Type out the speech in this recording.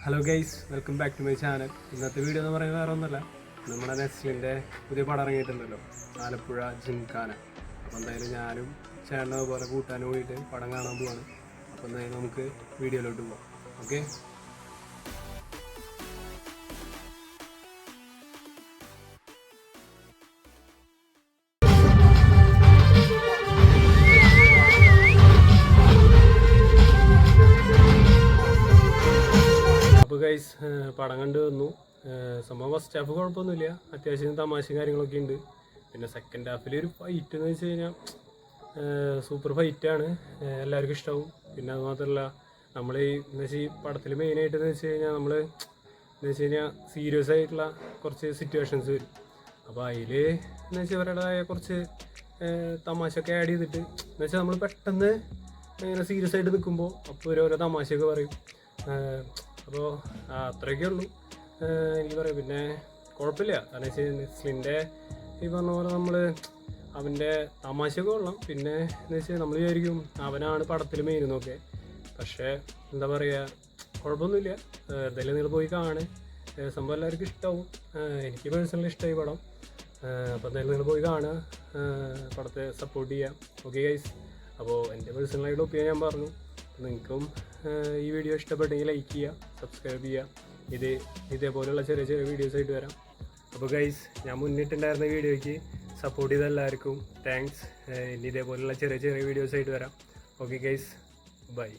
Hello guys, welcome back to my channel. ഇന്നത്തെ video എന്ന് പറയുന്നത് വേറെ ഒന്നുമല്ല, നമ്മുടെ നെസ്ലിൻ്റെ പുതിയ പടം ഇറങ്ങിയിട്ടുണ്ടല്ലോ, ആലപ്പുഴ ജിംഖാന. അപ്പോൾ എന്തായാലും ഞാനും ചേട്ടനും അതുപോലെ കൂട്ടാനും പോയിട്ട് പടം കാണാൻ പോവാണ്. അപ്പോൾ എന്തായാലും നമുക്ക് വീഡിയോയിലോട്ട് പോവാം. ഓക്കെ. അപ്പോൾ ഗൈസ്, പടം കണ്ടു വന്നു. സംഭവം ഫസ്റ്റ് ഹാഫ് കുഴപ്പമൊന്നുമില്ല, അത്യാവശ്യം തമാശയും കാര്യങ്ങളൊക്കെ ഉണ്ട്. പിന്നെ സെക്കൻഡ് ഹാഫിൽ ഒരു ഫൈറ്റ് എന്ന് വെച്ച് കഴിഞ്ഞാൽ സൂപ്പർ ഫൈറ്റാണ്, എല്ലാവർക്കും ഇഷ്ടമാവും. പിന്നെ അത് മാത്രമല്ല, നമ്മൾ എന്ന് വെച്ചാൽ ഈ പടത്തിൽ മെയിനായിട്ടെന്ന് വെച്ച് കഴിഞ്ഞാൽ നമ്മൾ എന്ന് വെച്ച് കഴിഞ്ഞാൽ സീരിയസ് ആയിട്ടുള്ള കുറച്ച് സിറ്റുവേഷൻസ് വരും. അപ്പോൾ അതിൽ എന്ന് വെച്ചാൽ അവരുടേതായ കുറച്ച് തമാശയൊക്കെ ആഡ് ചെയ്തിട്ട് എന്ന് വെച്ചാൽ നമ്മൾ പെട്ടെന്ന് ഇങ്ങനെ സീരിയസ് ആയിട്ട് നിൽക്കുമ്പോൾ അപ്പോൾ ഓരോ തമാശയൊക്കെ പറയും. അപ്പോൾ അത്രയൊക്കെ ഉള്ളൂ എനിക്ക് പറയാം. പിന്നെ കുഴപ്പമില്ല, കാരണം വെച്ചാൽ നെസ്ലിൻ്റെ ഈ പറഞ്ഞ പോലെ നമ്മൾ അവൻ്റെ തമാശയൊക്കെ കൊള്ളാം. പിന്നെ എന്ന് വെച്ചാൽ നമ്മൾ വിചാരിക്കും അവനാണ് പടത്തിൽ മെയിൻ എന്നൊക്കെ, പക്ഷേ എന്താ പറയുക, കുഴപ്പമൊന്നുമില്ല. എന്തായാലും നിങ്ങൾ പോയി കാണ്, സംഭവം എല്ലാവർക്കും ഇഷ്ടമാവും. എനിക്ക് പേഴ്സണലി ഇഷ്ടമായി പടം. അപ്പോൾ എന്തായാലും നിങ്ങൾ പോയി കാണുക, പടത്തെ സപ്പോർട്ട് ചെയ്യാം. ഓക്കെ ഗൈസ്, അപ്പോൾ എൻ്റെ പേഴ്സണലായിട്ട് ഒപ്പിനിയൻ ഞാൻ പറഞ്ഞു. നിങ്ങൾക്കും ഈ വീഡിയോ ഇഷ്ടപ്പെട്ടെങ്കിൽ ലൈക്ക് ചെയ്യുക, സബ്സ്ക്രൈബ് ചെയ്യുക. ഇതേപോലെയുള്ള ചെറിയ ചെറിയ വീഡിയോസ് ആയിട്ട് വരാം. അപ്പോൾ ഗൈസ്, ഞാൻ മുന്നിട്ടുണ്ടായിരുന്ന വീഡിയോയ്ക്ക് സപ്പോർട്ട് ചെയ്ത എല്ലാവർക്കും താങ്ക്സ്. ഇനി ഇതേപോലെയുള്ള ചെറിയ ചെറിയ വീഡിയോസ് ആയിട്ട് വരാം. Okay guys, by.